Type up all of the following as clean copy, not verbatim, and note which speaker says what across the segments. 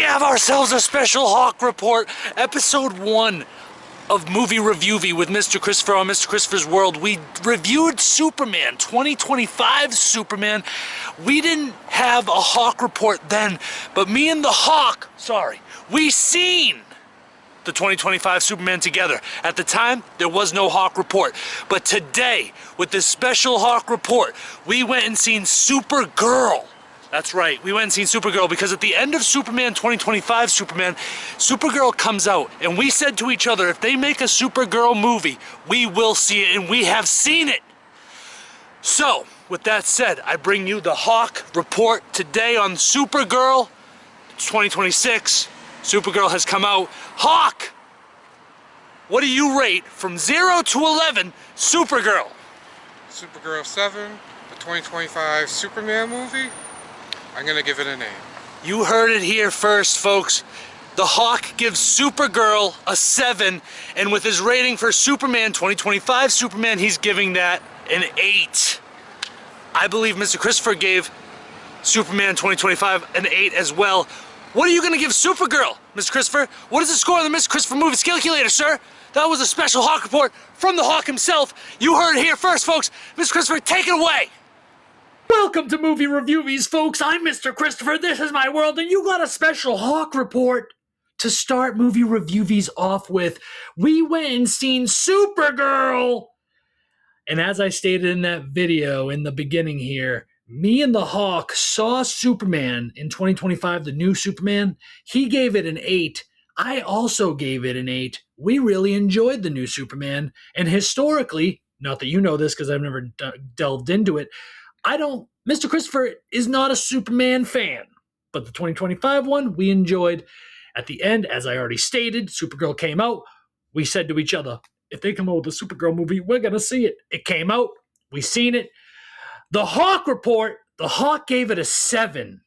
Speaker 1: have ourselves a special Hawk Report, episode 1 of movie Reviewvie with Mr. Christopher on Mr. Christopher's World. We reviewed Superman, 2025 Superman. We didn't have a Hawk Report then, but me and the Hawk, we seen the 2025 Superman together. At the time, there was no Hawk Report. But today, with this special Hawk Report, we went and seen Supergirl. That's right, we went and seen Supergirl because at the end of Superman 2025 Superman, Supergirl comes out and we said to each other, if they make a Supergirl movie, we will see it, and we have seen it. So, with that said, I bring you the Hawk Report today on Supergirl 2026. Supergirl has come out. Hawk! What do you rate from 0 to 11 Supergirl?
Speaker 2: Supergirl 7, the 2025 Superman movie. I'm gonna give it an 8.
Speaker 1: You heard it here first, folks. The Hawk gives Supergirl a 7, and with his rating for Superman 2025 Superman, he's giving that an 8. I believe Mr. Christopher gave Superman 2025 an 8 as well. What are you gonna give Supergirl, Mr. Christopher? What is the score on the Mr. Christopher movie calculator, sir? That was a special Hawk Report from the Hawk himself. You heard it here first, folks. Mr. Christopher, take it away. Welcome to Movie Reviewvies, folks. I'm Mr. Christopher. This is my world, and you got a special Hawk Report to start Movie Reviewvies off with. We went and seen Supergirl. And as I stated in that video in the beginning here, me and the Hawk saw Superman in 2025, the new Superman. He gave it an 8. I also gave it an 8. We really enjoyed the new Superman. And historically, not that you know this because I've never delved into it, Mr. Christopher is not a Superman fan. But the 2025 one, we enjoyed. At the end, as I already stated, Supergirl came out. We said to each other, if they come out with a Supergirl movie, we're going to see it. It came out. We seen it. The Hawk Report, the Hawk gave it a 7.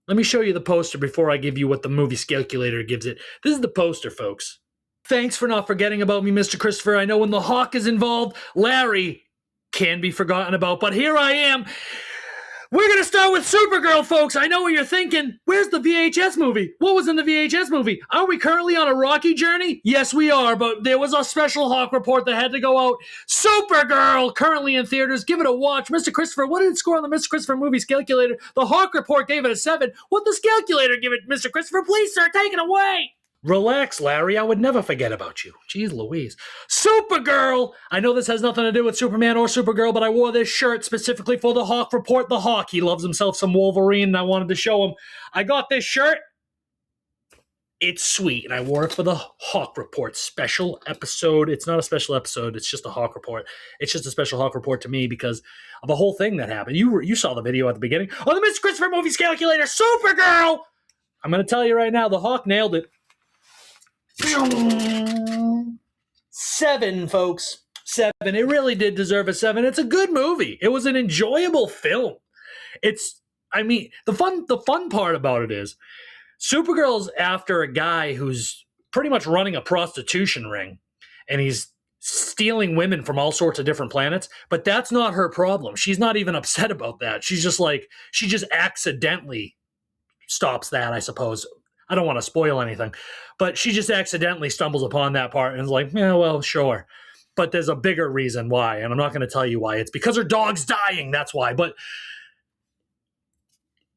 Speaker 1: Let me show you the poster before I give you what the movie calculator gives it. This is the poster, folks. Thanks for not forgetting about me, Mr. Christopher. I know when the Hawk is involved, Larry can be forgotten about, but here I am. We're going to start with Supergirl, folks. I know what you're thinking. Where's the VHS movie? What was in the VHS movie? Are we currently on a Rocky journey? Yes, we are, but there was a special Hawk Report that had to go out. Supergirl, currently in theaters. Give it a watch. Mr. Christopher, what did it score on the Mr. Christopher movie calculator? The Hawk Report gave it a 7. What does calculator give it, Mr. Christopher? Please, sir, take it away. Relax, Larry. I would never forget about you. Jeez Louise. Supergirl! I know this has nothing to do with Superman or Supergirl, but I wore this shirt specifically for the Hawk Report. The Hawk. He loves himself some Wolverine, and I wanted to show him. I got this shirt. It's sweet, and I wore it for the Hawk Report special episode. It's not a special episode. It's just a Hawk Report. It's just a special Hawk Report to me because of the whole thing that happened. You saw the video at the beginning. On the Mr. Christopher Movies Calculator, Supergirl! I'm going to tell you right now, the Hawk nailed it. 7, folks. 7. It really did deserve a 7. It's a good movie. It was an enjoyable film. The fun part about it is Supergirl's after a guy who's pretty much running a prostitution ring, and he's stealing women from all sorts of different planets, but that's not her problem. She's not even upset about that. She's just like, she just accidentally stops that, I suppose. I don't want to spoil anything, but she just accidentally stumbles upon that part and is like, yeah, well, sure. But there's a bigger reason why, and I'm not going to tell you why. It's because her dog's dying, that's why. But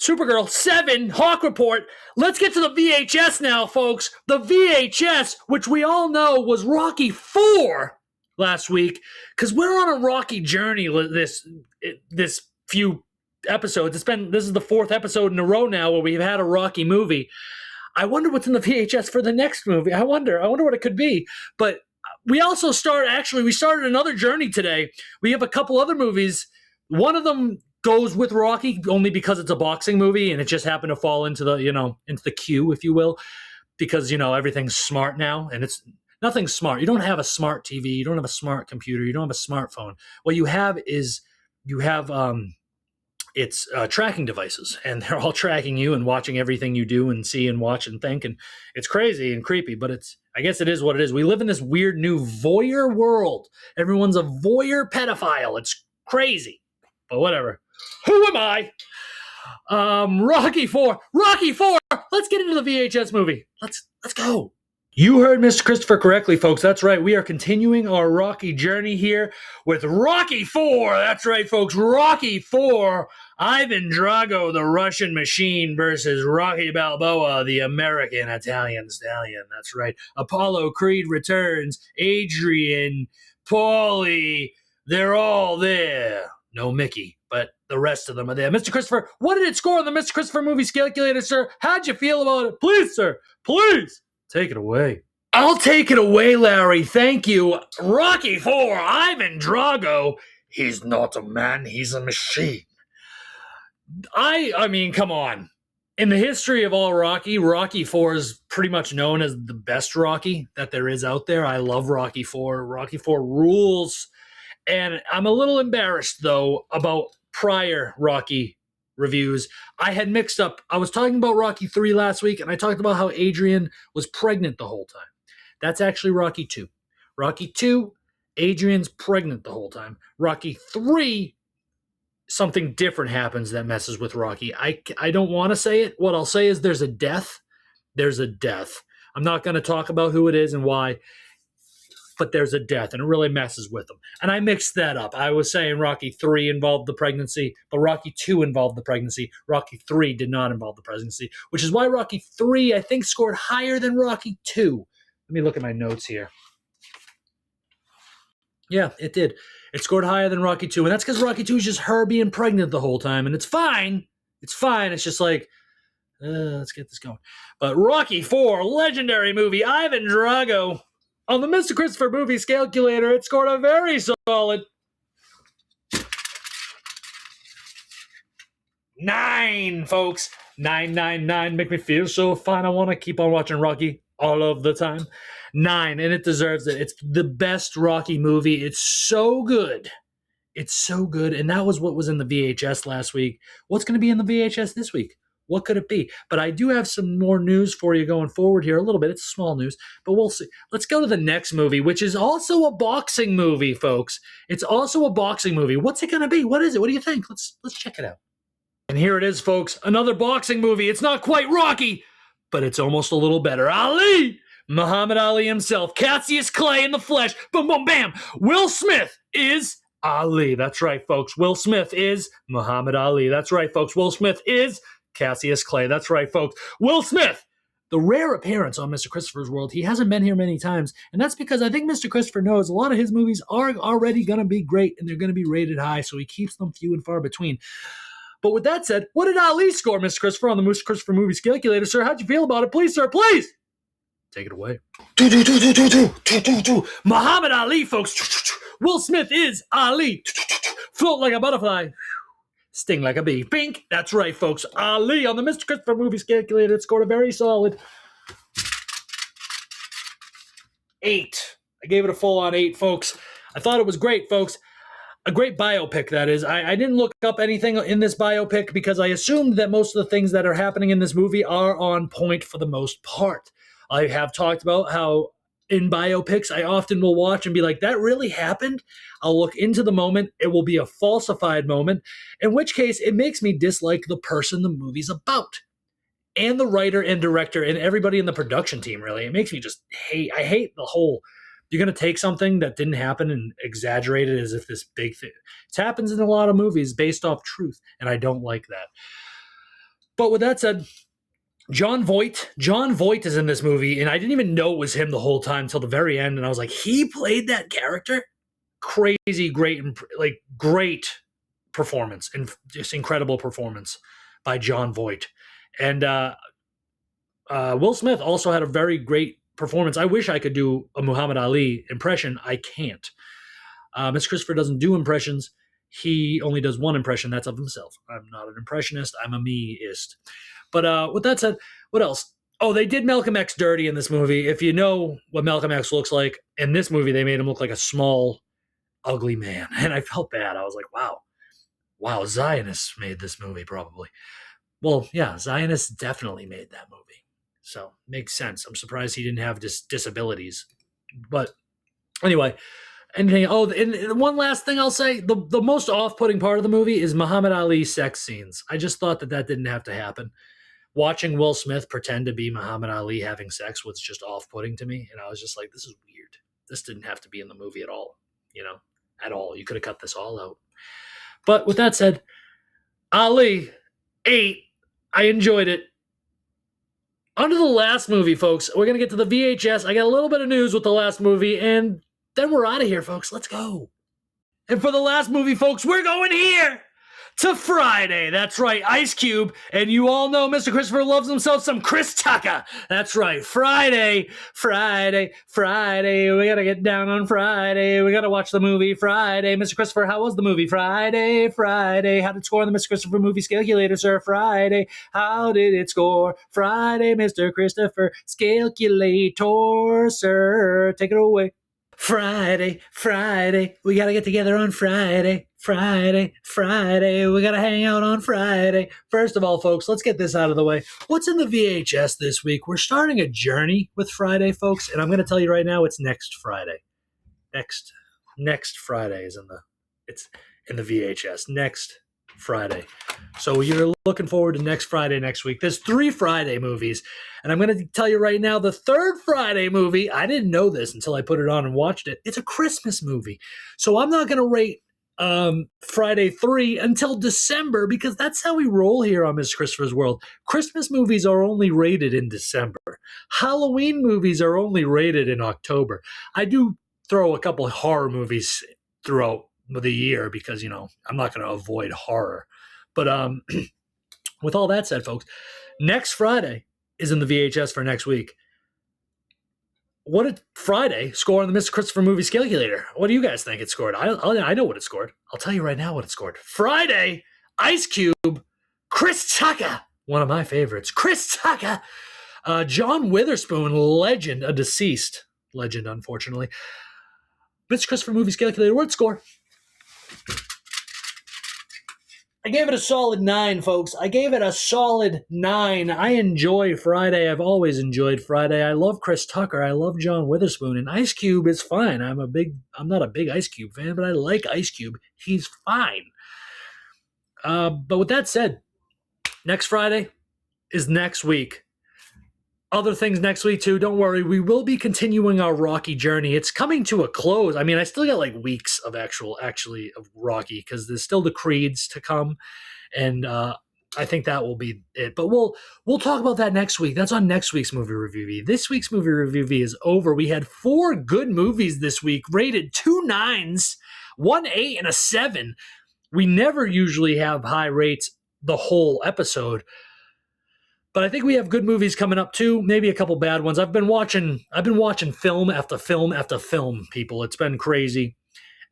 Speaker 1: Supergirl, 7, Hawk Report. Let's get to the VHS now, folks. The VHS, which we all know was Rocky 4 last week, because we're on a Rocky journey this few episodes. This is the 4th episode in a row now where we've had a Rocky movie. I wonder what's in the VHS for the next movie. I wonder what it could be. But we also we started another journey today. We have a couple other movies. One of them goes with Rocky only because it's a boxing movie and it just happened to fall into the queue, if you will, because, everything's smart now and it's nothing's smart. You don't have a smart TV. You don't have a smart computer. You don't have a smartphone. What you have is it's tracking devices, and they're all tracking you and watching everything you do and see and watch and think, and it's crazy and creepy, but I guess it is what it is. We live in this weird new voyeur world. Everyone's a voyeur pedophile. It's crazy, but whatever. Who am I? Rocky 4. let's get into the VHS movie. Let's go. You heard Mr. Christopher correctly, folks. That's right. We are continuing our Rocky journey here with Rocky 4. That's right, folks. Rocky 4. Ivan Drago, the Russian machine, versus Rocky Balboa, the American Italian stallion. That's right. Apollo Creed returns. Adrian, Paulie, they're all there. No Mickey, but the rest of them are there. Mr. Christopher, what did it score on the Mr. Christopher movie calculator, sir? How'd you feel about it? Please, sir, please. Take it away. I'll take it away, Larry. Thank you. Rocky 4, Ivan Drago. He's not a man, he's a machine. I mean, come on. In the history of all Rocky, Rocky 4 is pretty much known as the best Rocky that there is out there. I love Rocky 4. Rocky 4 rules. And I'm a little embarrassed, though, about prior Rocky reviews. I had mixed up. I was talking about Rocky 3 last week, and I talked about how Adrian was pregnant the whole time. That's actually Rocky 2. Rocky 2, Adrian's pregnant the whole time. Rocky 3, something different happens that messes with Rocky. I don't want to say it. What I'll say is there's a death. There's a death. I'm not going to talk about who it is and why, but there's a death, and it really messes with them. And I mixed that up. I was saying Rocky 3 involved the pregnancy, but Rocky 2 involved the pregnancy. Rocky 3 did not involve the pregnancy, which is why Rocky 3, I think, scored higher than Rocky 2. Let me look at my notes here. Yeah, it did. It scored higher than Rocky 2, and that's because Rocky 2 is just her being pregnant the whole time, and it's fine. It's fine. It's just like, let's get this going. But Rocky 4, legendary movie, Ivan Drago. On the Mr. Christopher Movies Calculator, it scored a very solid 9, folks. 999. Make me feel so fine. I want to keep on watching Rocky all of the time. 9, and it deserves it. It's the best Rocky movie. It's so good. It's so good. And that was what was in the VHS last week. What's going to be in the VHS this week? What could it be? But I do have some more news for you going forward here a little bit. It's small news, but we'll see. Let's go to the next movie, which is also a boxing movie, folks. It's also a boxing movie. What's it going to be? What is it? What do you think? Let's check it out. And here it is, folks. Another boxing movie. It's not quite Rocky, but it's almost a little better. Ali! Muhammad Ali himself. Cassius Clay in the flesh. Boom, boom, bam. Will Smith is Ali. That's right, folks. Will Smith is Muhammad Ali. That's right, folks. Will Smith is Cassius Clay. That's right, folks. Will Smith, the rare appearance on Mr. Christopher's World. He hasn't been here many times, and that's because I think Mr. Christopher knows a lot of his movies are already going to be great, and they're going to be rated high, so he keeps them few and far between. But with that said, what did Ali score, Mr. Christopher, on the Mr. Christopher Movies Calculator? Sir, how'd you feel about it? Please, sir, please. Take it away. Muhammad Ali, folks. Will Smith is Ali. Float like a butterfly. Sting like a bee. Pink. That's right, folks. Ali on the Mr. Christopher Movies Calculator. It scored a very solid 8. I gave it a full-on 8, folks. I thought it was great, folks. A great biopic, that is. I didn't look up anything in this biopic because I assumed that most of the things that are happening in this movie are on point for the most part. I have talked about how in biopics, I often will watch and be like, that really happened? I'll look into the moment. It will be a falsified moment, in which case it makes me dislike the person the movie's about. And the writer and director and everybody in the production team, really. It makes me just hate. I hate the whole, you're going to take something that didn't happen and exaggerate it as if this big thing. It happens in a lot of movies based off truth, and I don't like that. But with that said, John Voight is in this movie, and I didn't even know it was him the whole time until the very end, and I was like, he played that character? Crazy, great performance, and just incredible performance by John Voight. And Will Smith also had a very great performance. I wish I could do a Muhammad Ali impression. I can't. Mr. Christopher doesn't do impressions. He only does one impression. That's of himself. I'm not an impressionist. I'm a me-ist. But with that said, what else? Oh, they did Malcolm X dirty in this movie. If you know what Malcolm X looks like, in this movie, they made him look like a small, ugly man. And I felt bad. I was like, wow, Zionists made this movie probably. Well, yeah, Zionists definitely made that movie. So, makes sense. I'm surprised he didn't have disabilities. But anyway, and one last thing I'll say, the most off-putting part of the movie is Muhammad Ali's sex scenes. I just thought that didn't have to happen.
Speaker 3: watching Will Smith pretend to be Muhammad Ali having sex was just off-putting to me. And I was just like, this is weird. This didn't have to be in the movie at all, at all. You could have cut this all out. But with that said, Ali, 8. I enjoyed it. On to the last movie, folks. We're going to get to the VHS. I got a little bit of news with the last movie, and then we're out of here, folks. Let's go. And for the last movie, folks, we're going here to Friday. That's right, Ice Cube. And you all know Mr. Christopher loves himself some Chris Tucker. That's right, Friday. We got to get down on Friday. We got to watch the movie Friday. Mr. Christopher, how was the movie Friday? How did it score on the Mr. Christopher movie calculator, sir? Friday. How did it score? Friday, Mr. Christopher calculator, sir. Take it away. Friday, we gotta get together on Friday, we gotta hang out on Friday. First of all, folks, let's get this out of the way. What's in the VHS this week? We're starting a journey with Friday, folks, and I'm gonna tell you right now, it's next Friday. Next Friday is it's in the VHS. Next Friday. So you're looking forward to next Friday next week. There's 3 Friday movies, and I'm going to tell you right now, the third Friday movie, I didn't know this until I put it on and watched it. It's a Christmas movie. So I'm not going to rate Friday 3 until December, because that's how we roll here on Mr. Christopher's World. Christmas movies are only rated in December. Halloween movies are only rated in October. I do throw a couple of horror movies throughout the year because, I'm not going to avoid horror. But with all that said, folks, next Friday is in the VHS for next week. What did Friday score on the Mr. Christopher Movies Calculator? What do you guys think it scored? I know what it scored. I'll tell you right now what it scored. Friday, Ice Cube, Chris Tucker, one of my favorites. Chris Tucker, John Witherspoon, legend, a deceased legend, unfortunately. Mr. Christopher Movies Calculator, what'd it score? I gave it a solid 9, folks. I gave it a solid 9. I enjoy Friday. I've always enjoyed Friday. I love Chris Tucker. I love John Witherspoon. And Ice Cube is fine. I'm not a big Ice Cube fan, but I like Ice Cube. He's fine. But with that said, next Friday is next week. Other things next week, too. Don't worry. We will be continuing our Rocky journey. It's coming to a close. I mean, I still got weeks of actually of Rocky, because there's still the Creeds to come. And I think that will be it. But we'll talk about that next week. That's on next week's Movie Reviewvie. This week's Movie Reviewvie is over. We had 4 good movies this week, rated 2 9s, 1 8, and a 7. We never usually have high rates the whole episode. But I think we have good movies coming up too. Maybe a couple bad ones. I've been watching film after film after film, people. It's been crazy.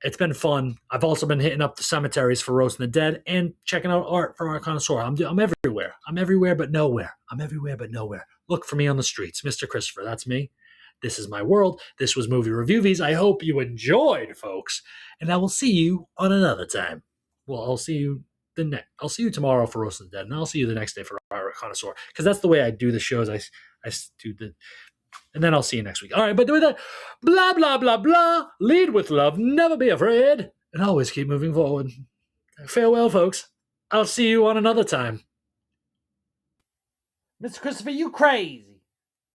Speaker 3: It's been fun. I've also been hitting up the cemeteries for Roasting the Dead and checking out art for our connoisseur. I'm everywhere. I'm everywhere but nowhere. Look for me on the streets. Mr. Christopher, that's me. This is my world. This was Movie Reviewvies. I hope you enjoyed, folks. And I will see you on another time. Well, I'll see you tomorrow for Roasting the Dead, and I'll see you the next day for our connoisseur, because that's the way I do the shows. I do the, and then I'll see you next week. All right, but with that, blah blah blah blah. Lead with love, never be afraid, and always keep moving forward. Farewell, folks. I'll see you on another time. Mr. Christopher, you crazy.